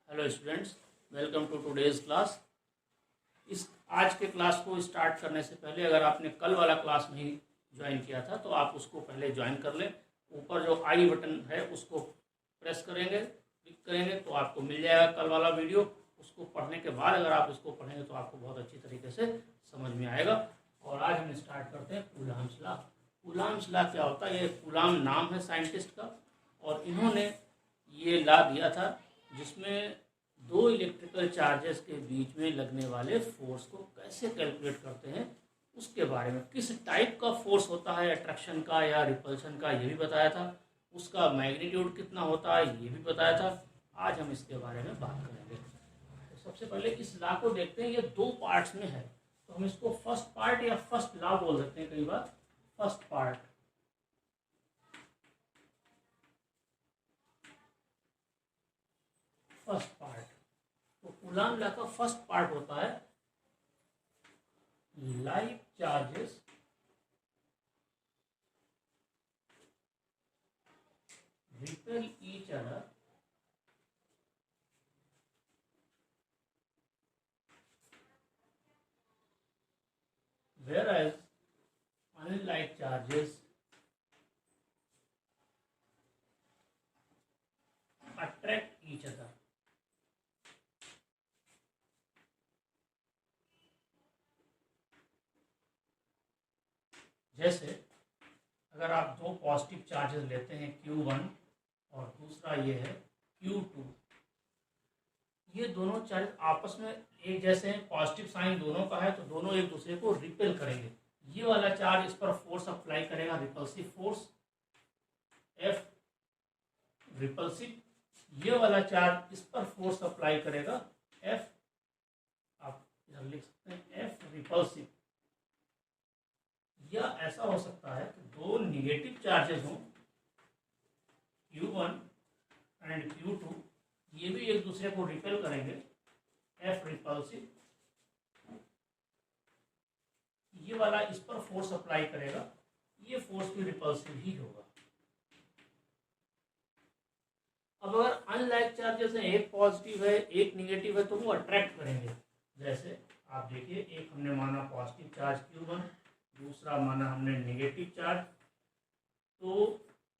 Hello students, welcome to today's class. इस आज के क्लास को स्टार्ट करने से पहले अगर आपने कल वाला क्लास नहीं ज्वाइन किया था तो आप उसको पहले ज्वाइन कर लें। ऊपर जो आई बटन है उसको प्रेस करेंगे, क्लिक करेंगे तो आपको मिल जाएगा कल वाला वीडियो। उसको पढ़ने के बाद अगर आप इसको पढ़ेंगे तो आपको बहुत अच्छी तरीके से समझ में आएगा। और आज हम स्टार्ट करते हैं कूलाम्स लॉ। कूलाम्स लॉ क्या होता है? ये कूलाम नाम है साइंटिस्ट का, और इन्होंने ये लॉ दिया था जिसमें दो इलेक्ट्रिकल चार्जेस के बीच में लगने वाले फोर्स को कैसे कैलकुलेट करते हैं उसके बारे में। किस टाइप का फोर्स होता है, अट्रैक्शन का या रिपल्शन का, ये भी बताया था। उसका मैग्नीट्यूड कितना होता है ये भी बताया था। आज हम इसके बारे में बात करेंगे। तो सबसे पहले इस लॉ को देखते हैं। ये दो पार्ट्स में है तो हम इसको फर्स्ट पार्ट या फर्स्ट लॉ बोल देते हैं कई बार। First part, first part. तो कूलाम लॉ का फर्स्ट पार्ट होता है like charges repel each other whereas unlike charges attract each other। जैसे अगर आप दो पॉजिटिव चार्जेस लेते हैं Q1 और दूसरा ये है Q2, ये दोनों चार्ज आपस में एक जैसे हैं, पॉजिटिव साइन दोनों का है तो दोनों एक दूसरे को रिपेल करेंगे। ये वाला चार्ज इस पर फोर्स अप्लाई करेगा, रिपल्सिव फोर्स F रिपल्सिव। ये वाला चार्ज इस पर फोर्स अप्लाई करेगा F, आप इधर लिख सकते हैं F रिपल्सिव। या ऐसा हो सकता है कि दो निगेटिव चार्जेस हों Q1 एंड Q2, ये भी एक दूसरे को रिपेल करेंगे F रिपल्सिव। ये वाला इस पर फोर्स अप्लाई करेगा, ये फोर्स भी रिपल्सिव ही होगा। अब अगर अनलाइक चार्जेस हैं, एक पॉजिटिव है एक निगेटिव है, तो वो अट्रैक्ट करेंगे। जैसे आप देखिए, एक हमने माना पॉजिटिव चार्ज Q1, दूसरा माना हमने नेगेटिव चार्ज तो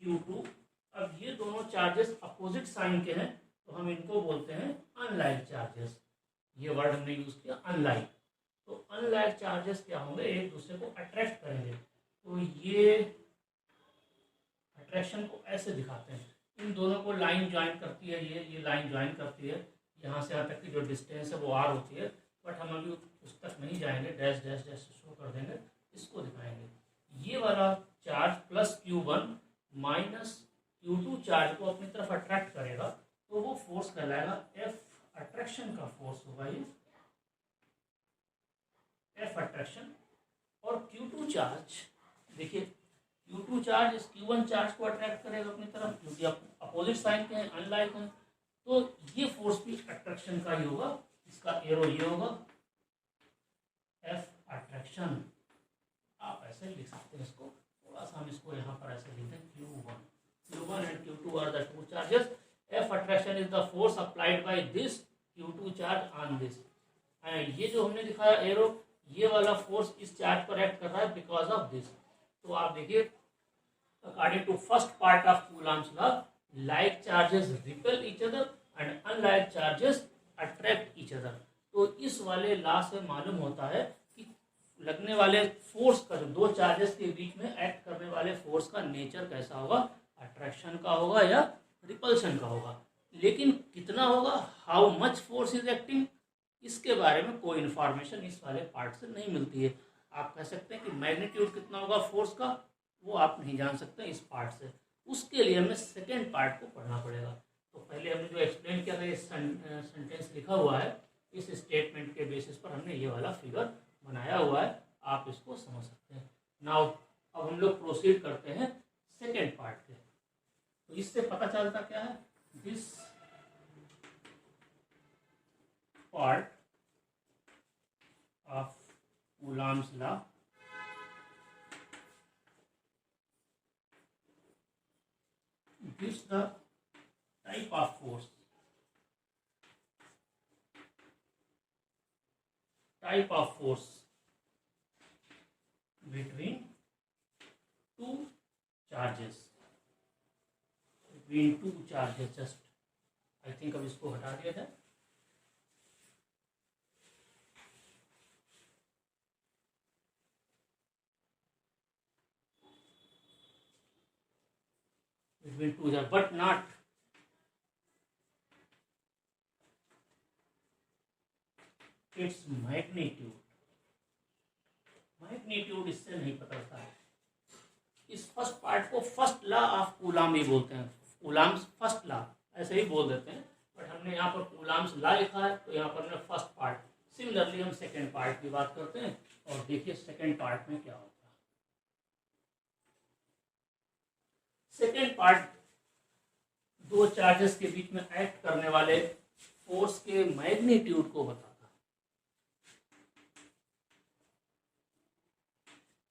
Q2। अब ये दोनों चार्जेस अपोजिट साइन के हैं तो हम इनको बोलते हैं अनलाइक चार्जेस। ये वर्ड हमने यूज किया अनलाइक। तो अनलाइक चार्जेस क्या होंगे? एक दूसरे को अट्रैक्ट करेंगे। तो ये अट्रैक्शन को ऐसे दिखाते हैं, इन दोनों को लाइन ज्वाइन करती है, ये लाइन ज्वाइन करती है। यहाँ से यहाँ तक की जो डिस्टेंस है वो R होती है, बट हम अभी उस तक नहीं जाएंगे, डैश डैश डैश शो कर देंगे, इसको दिखाएंगे। ये वाला charge plus Q1 minus Q2 charge को अपनी तरफ अट्रैक्ट करेगा तो वो फोर्स कहलाएगा F अट्रैक्शन का फोर्स होगा ये F अट्रैक्शन। और Q2 चार्ज, देखिए Q2 चार्ज इस Q1 चार्ज को अट्रैक्ट करेगा अपनी तरफ, क्योंकि अपोजिट साइन के हैं, अनलाइक हैं, तो ये फोर्स भी अट्रैक्शन का ही होगा। इसका एरो ये होगा F अट्रैक्शन। आप ऐसे लिख सकते हैं इसको, थोड़ा सा हम इसको यहाँ पर ऐसे लिखते हैं Q1 and Q2 are the two charges। F attraction is the force applied by this Q2 charge on this। and ये जो हमने दिखाया एरो, ये वाला फोर्स इस चार्ज पर एक्ट कर रहा है बिकॉज ऑफ दिस। तो आप देखिए, according to first part of Coulomb's law, like charges repel each other and unlike charges attract each other. तो इस वाले लॉ से मालूम होता है कि लगने वाले फोर्स का, जो दो चार्जेस के बीच में एक्ट करने वाले फोर्स का नेचर कैसा होगा, अट्रैक्शन का होगा या रिपल्शन का होगा। लेकिन कितना होगा, how much force is acting, इसके बारे में कोई इन्फॉर्मेशन इस वाले पार्ट से नहीं मिलती है। आप कह सकते हैं कि मैग्नीट्यूड कितना होगा फोर्स का, वो आप नहीं जान सकते इस पार्ट से। उसके लिए हमें सेकेंड पार्ट को पढ़ना पड़ेगा। तो पहले हमने जो एक्सप्लेन किया था, ये सेंटेंस लिखा हुआ है, इस स्टेटमेंट के बेसिस पर हमने ये वाला फिगर बनाया हुआ है, आप इसको समझ सकते हैं। नाउ अब हम लोग प्रोसीड करते हैं सेकेंड पार्ट के। तो इससे पता चलता क्या है, this part of Coulomb's law gives the type of force type of force between two charges, between two charges. Just I think अब इसको हटा दिया जाए। between two charges, but not its magnitude। Magnitude इससे नहीं पता चलता है। इस फर्स्ट पार्ट को फर्स्ट लॉ ऑफ कूलाम भी बोलते हैं, कूलाम्स फर्स्ट लॉ ऐसे ही बोल देते हैं, बट हमने यहाँ पर कूलाम्स लॉ लिखा है तो यहाँ पर हमने फर्स्ट पार्ट। सिमिलरली हम सेकेंड पार्ट की बात करते हैं और देखिए सेकेंड पार्ट में क्या होता है। सेकेंड पार्ट दो चार्जेस के बीच में एक्ट करने वाले फोर्स के मैग्नीट्यूड को बताता है।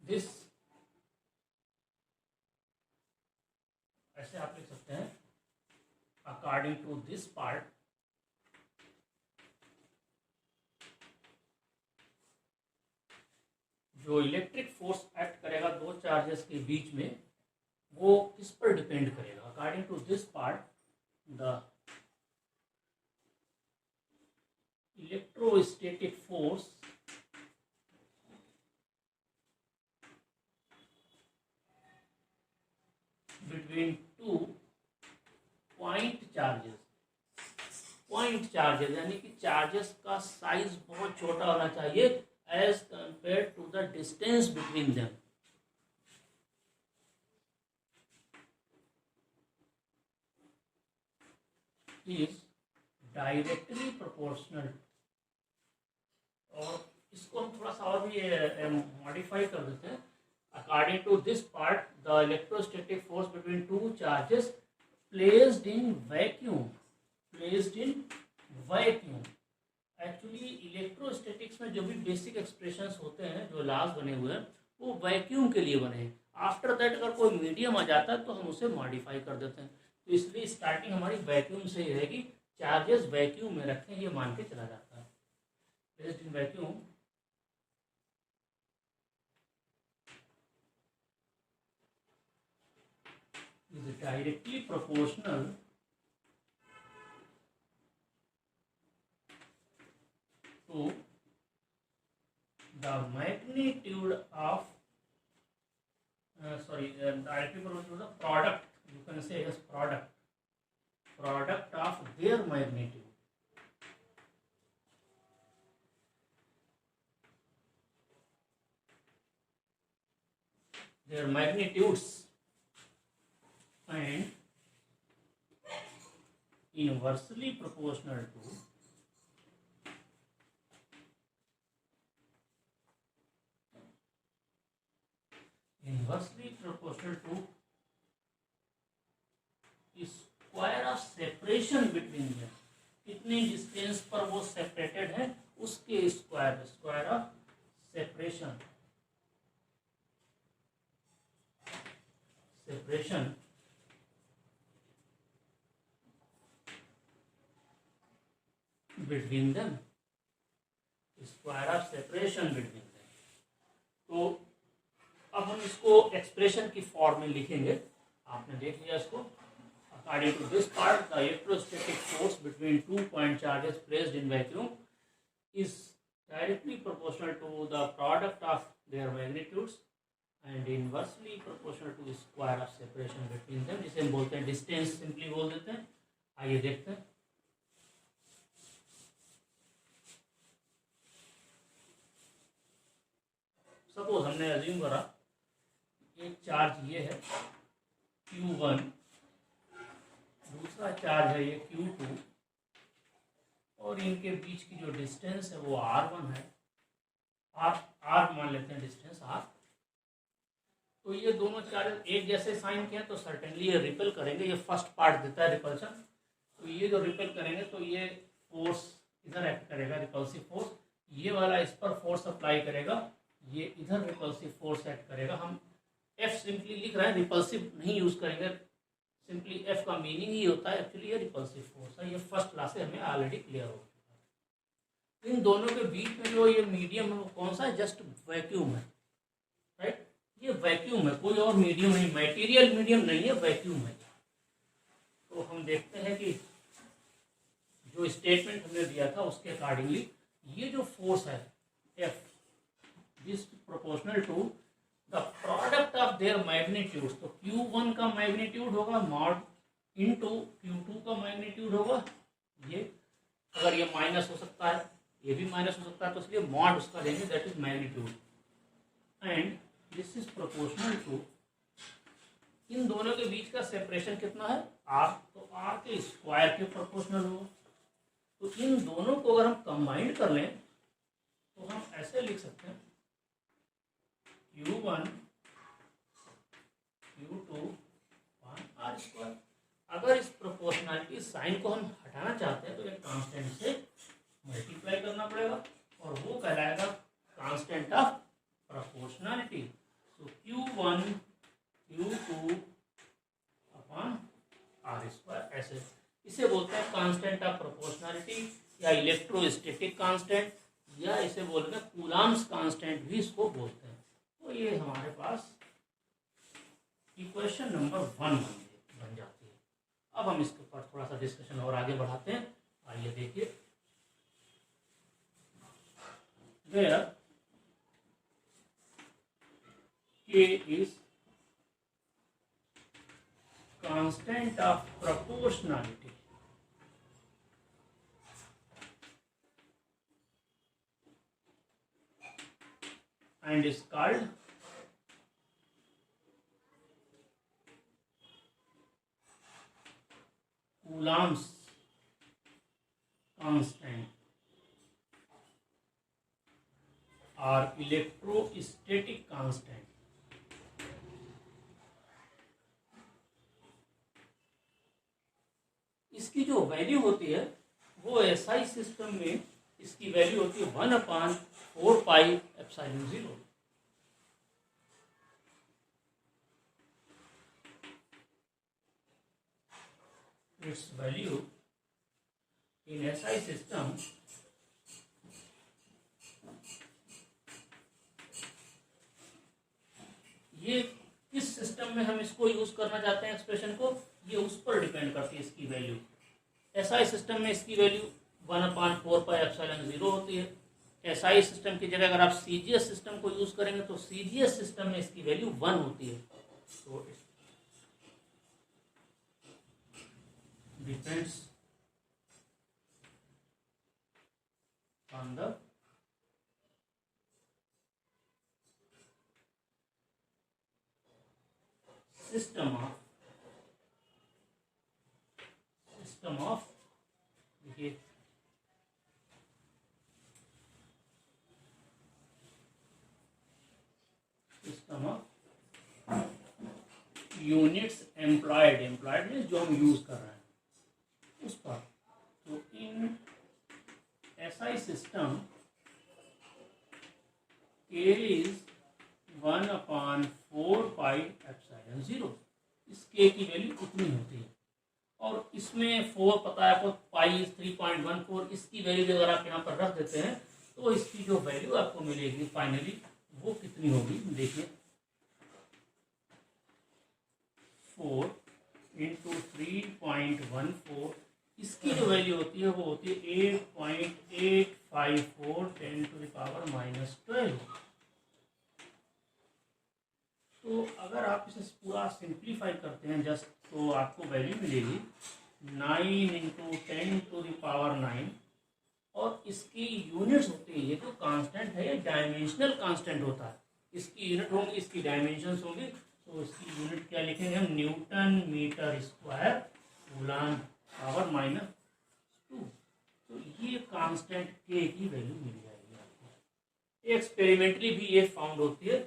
दिस ऐसे आप लिख सकते हैं, अकॉर्डिंग टू दिस पार्ट जो इलेक्ट्रिक फोर्स एक्ट करेगा दो चार्जेस के बीच में वो किस पर डिपेंड करेगा। According to this part the electrostatic force between two point charges यानी कि चार्जेस का साइज बहुत छोटा होना चाहिए as compare to the distance between them. Is directly proportional, और इसको हम थोड़ा सा और भी मॉडिफाई कर देते हैं। According to this part the electrostatic force between two charges placed in vacuum, actually electrostatics में जो भी बेसिक एक्सप्रेशंस होते हैं, जो लॉज बने हुए हैं, वो वैक्यूम के लिए बने हैं। आफ्टर दैट अगर कोई मीडियम आ जाता है तो हम उसे मॉडिफाई कर देते हैं। तो इसलिए स्टार्टिंग हमारी वैक्यूम से ही रहेगी। चार्जेस वैक्यूम में रखें ये मान के चला जाता है। Placed in vacuum is directly proportional to the magnitude of directly proportional to the product, you can say as product of their magnitude. Their magnitudes and inversely proportional to square of separation between them. कितनी distance पर वो separated है उसके square of separation between them, square of separation between them. तो अब हम इसको expression की फॉर्म में लिखेंगे। आपने देख लिया इसको। According to this part the electrostatic force between two point charges placed in vacuum is directly proportional to the product of their magnitudes and inversely proportional to the square of separation between them, जिसे हम बोलते हैं distance, simply बोल देते हैं। आइए देखते हैं। सपोज हमने अज्यूम करा एक चार्ज ये है Q1, दूसरा चार्ज है ये Q2, और इनके बीच की जो डिस्टेंस है वो R1 है। R मान लेते हैं डिस्टेंस R। तो ये दोनों चार्ज एक जैसे साइन किए तो सर्टेनली ये रिपेल करेंगे। ये फर्स्ट पार्ट देता है रिपल्शन। तो ये जो रिपेल करेंगे तो ये फोर्स इधर एक्ट करेगा, रिपल्सिव फोर्स। ये वाला इस पर फोर्स अप्लाई करेगा, ये इधर रिपल्सिव फोर्स एक्ट करेगा। हम F सिंपली लिख रहे हैं, रिपल्सिव नहीं यूज करेंगे। सिंपली F का मीनिंग ही होता है एक्चुअली ये रिपल्सिव फोर्स है। ये फर्स्ट क्लास से हमें ऑलरेडी क्लियर हो चुका है। इन दोनों के बीच में जो ये मीडियम है वो कौन सा है? जस्ट वैक्यूम है, राइट। ये वैक्यूम है, कोई और मीडियम नहीं, मटेरियल मीडियम नहीं है, वैक्यूम है। तो हम देखते हैं कि जो स्टेटमेंट हमने दिया था उसके अकॉर्डिंगली ये जो फोर्स है F this proportional to the product of their magnitude. तो Q1 का मैग्नीट्यूड होगा मॉड इनटू Q2 का मैग्नीट्यूड होगा ये, अगर ये माइनस हो सकता है ये भी माइनस हो सकता है, तो इसलिए मॉड उसका लेंगे, that is magnitude. And this is proportional to, इन दोनों के बीच का सेपरेशन कितना है? R। तो R के स्क्वायर के प्रोपोर्शनल होगा। तो इन दोनों को अगर हम कंबाइन कर लें तो हम ऐसे लिख सकते हैं Q1 Q2 R स्क्वायर। अगर इस प्रोपोर्शनलिटी साइन को हम हटाना चाहते हैं तो एक कांस्टेंट से मल्टीप्लाई करना पड़ेगा और वो कहलाएगा कांस्टेंट ऑफ प्रोपोर्शनलिटी। तो Q1 Q2 upon R square, ऐसे इसे बोलते हैं कांस्टेंट ऑफ प्रोपोर्शनलिटी या इलेक्ट्रोस्टैटिक कांस्टेंट, या इसे बोलते हैं कूलॉम्स कांस्टेंट भी इसको बोलते हैं। तो ये हमारे पास इक्वेशन नंबर 1 बन जाती है। अब हम इसके ऊपर थोड़ा सा डिस्कशन और आगे बढ़ाते हैं। आइए देखिए, where K is constant of proportionality and is called Coulomb's constant or electrostatic constant। इसकी जो वैल्यू होती है वो एसआई सिस्टम में इसकी वैल्यू होती है 1/4 pi epsilon 0। its value in SI system ये किस सिस्टम में हम इसको यूज करना चाहते हैं एक्सप्रेशन को, ये उस पर डिपेंड करती है इसकी वैल्यू। SI सिस्टम में इसकी वैल्यू 1/4 पाई एप्सिलॉन 0 होती है। SI सिस्टम की जगह अगर आप CGS सिस्टम को यूज करेंगे तो CGS सिस्टम में इसकी वैल्यू 1 होती है। तो depends on the system of देखिए system of units employed, employed means जो हम यूज कर रहे हैं उस पर। तो इन SI system K is 1/4 pi epsilon 0, इस K की वैल्यू उतनी होती है। और इसमें 4 पता है आपको, पाई 3.14, इसकी वैल्यू भी अगर आप यहाँ पर रख देते हैं तो इसकी जो वैल्यू आपको मिलेगी फाइनली वो कितनी होगी, देखिए 4 × 3.14, इसकी जो वैल्यू होती है वो होती है 8.854 10⁻⁻12। तो अगर आप इसे पूरा सिंप्लीफाई करते हैं जस्ट, तो आपको वैल्यू मिलेगी 9 × 10⁻⁹, और इसकी यूनिट्स होती है, ये जो कांस्टेंट है ये डायमेंशनल कांस्टेंट होता है, इसकी यूनिट होंगी, इसकी डायमेंशंस होंगी। तो इसकी यूनिट क्या लिखेंगे हम, न्यूटन मीटर स्क्वायर कूलॉम (2). तो ये कांस्टेंट K की वैल्यू मिल जाएगी आपको। एक्सपेरिमेंटली भी ये फाउंड होती है।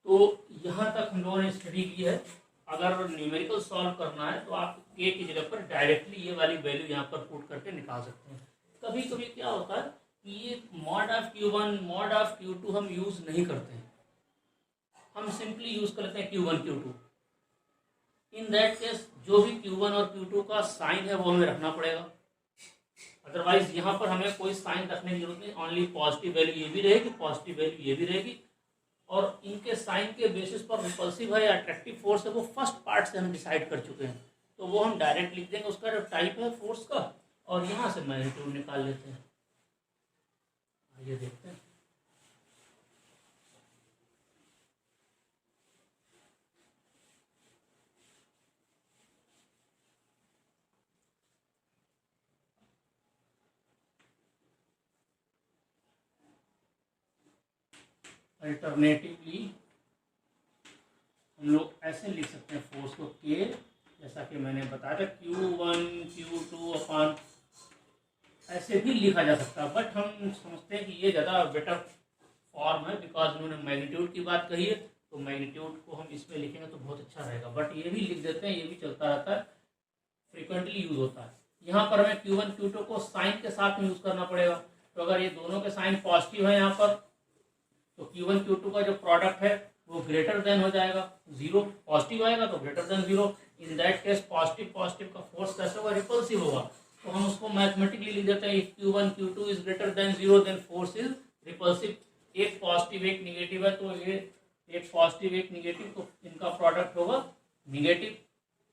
तो यहाँ तक हम लोगों ने स्टडी की है। अगर न्यूमेरिकल सॉल्व करना है तो आप K की जगह पर डायरेक्टली ये वाली वैल्यू यहाँ पर पुट करके निकाल सकते हैं। कभी कभी क्या होता है कि ये mod of Q1 mod of Q2 हम यूज नहीं करते हैं, हम सिंपली यूज कर लेते हैं Q1 Q2। In that case जो भी Q1 और Q2 का साइन है वो हमें रखना पड़ेगा, अदरवाइज यहाँ पर हमें कोई साइन रखने की जरूरत नहीं, ओनली पॉजिटिव वैल्यू ये भी रहेगी, पॉजिटिव वैल्यू ये भी रहेगी, और इनके साइन के बेसिस पर रिपल्सिव है या अट्रैक्टिव फोर्स है वो फर्स्ट पार्ट से हम डिसाइड कर चुके हैं, तो वो हम डायरेक्ट लिख देंगे उसका जो टाइप है फोर्स का, और यहाँ से मैग्नीट्यूड निकाल लेते हैं। आइए देखते हैं। अल्टरनेटिवली हम लोग ऐसे लिख सकते हैं फोर्स को के, जैसा कि मैंने बताया था Q1 Q2 अपॉन, ऐसे भी लिखा जा सकता है, बट हम समझते हैं कि ये ज़्यादा बेटर फॉर्म है, बिकॉज उन्होंने मैग्नीट्यूड की बात कही है, तो मैग्नीट्यूड को हम इसमें लिखेंगे तो बहुत अच्छा रहेगा, बट ये भी लिख देते हैं, ये भी चलता रहता है, फ्रिक्वेंटली यूज होता है। यहाँ पर हमें Q1 Q2 को साइन के साथ में यूज करना पड़ेगा, तो अगर ये दोनों के साइन पॉजिटिव है यहाँ पर, तो Q1 Q2 का जो प्रोडक्ट है वो ग्रेटर देन हो जाएगा जीरो, पॉजिटिव आएगा तो greater than zero, in that case positive positive का फोर्स कैसे होगा, रिपल्सिव होगा, तो हम उसको मैथमेटिकली लिख देते हैं if Q1 Q2 is greater than zero then force is repulsive, एक पॉजिटिव एक निगेटिव है, तो ये एक पॉजिटिव एक निगेटिव, तो इनका प्रोडक्ट होगा निगेटिव।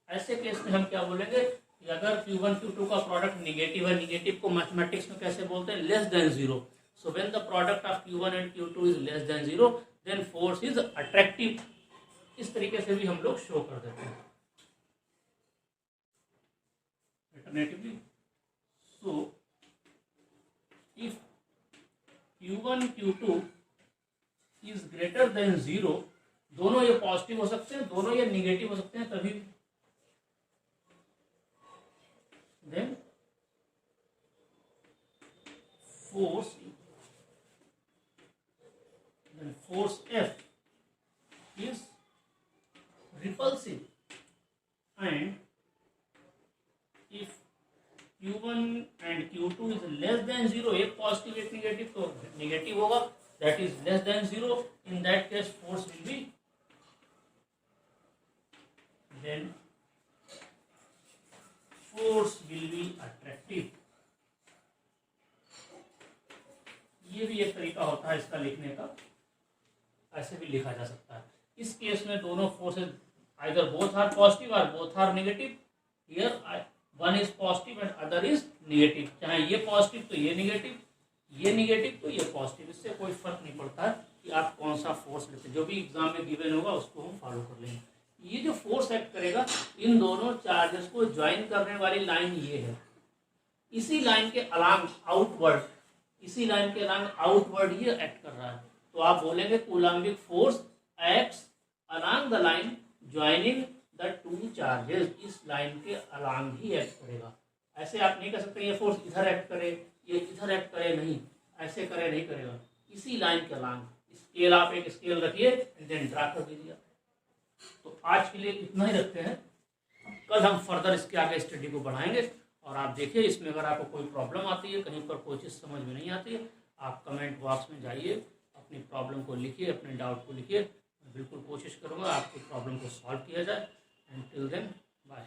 ऐसे केस में हम क्या बोलेंगे कि अगर Q1 Q2 का प्रोडक्ट निगेटिव है, निगेटिव को मैथमेटिक्स में कैसे बोलते हैं, less than zero, so when the product of Q1 and Q2 is less than zero then force is attractive, इस तरीके से भी हम लोग शो कर देते हैं alternatively. so if Q1 Q2 is greater than zero, दोनों ये पॉजिटिव हो सकते हैं, दोनों ये निगेटिव हो सकते हैं, तभी then force F is repulsive, and if Q1 and Q2 is less than zero, एक पॉजिटिव एक निगेटिव, तो निगेटिव होगा, that is less than zero, in that case force will be attractive। ये भी एक तरीका होता है इसका लिखने का, ऐसे भी लिखा जा सकता है। इस केस में दोनों forces either both are positive और both are negative, here one is positive and other is negative, चाहे ये पॉजिटिव तो ये नेगेटिव तो ये पॉजिटिव, इससे कोई फर्क नहीं पड़ता है कि आप कौन सा फोर्स लेते हैं, जो भी एग्जाम में गिवन होगा उसको हम फॉलो कर लेंगे। ये जो फोर्स एक्ट करेगा, इन दोनों चार्जेस को ज्वाइन करने वाली लाइन ये है, इसी लाइन के अलांग आउटवर्ड, इसी लाइन के अलांग आउटवर्ड ये एक्ट कर रहा है, तो आप बोलेंगे Coulombic force acts along the line joining the two charges, इस लाइन के अलांग ही एक्ट करेगा। ऐसे आप नहीं कर सकते ये फोर्स इधर एक्ट करे, ये इधर एक्ट करे, नहीं ऐसे करे नहीं करेगा, इसी लाइन के अलांग। स्केल आप एक स्केल रखिए एंड देन ड्रा कर दीजिए। तो आज के लिए इतना ही रखते हैं, कल हम फर्दर इसके आगे स्टडी को बढ़ाएंगे। और आप देखिए इसमें अगर आपको कोई प्रॉब्लम आती है, कहीं पर कोई चीज़ समझ में नहीं आती है, आप कमेंट बॉक्स में जाइए, अपनी प्रॉब्लम को लिखिए, अपने डाउट को लिखिए, मैं बिल्कुल कोशिश करूँगा आपकी प्रॉब्लम को सॉल्व किया जाए। And till then bye.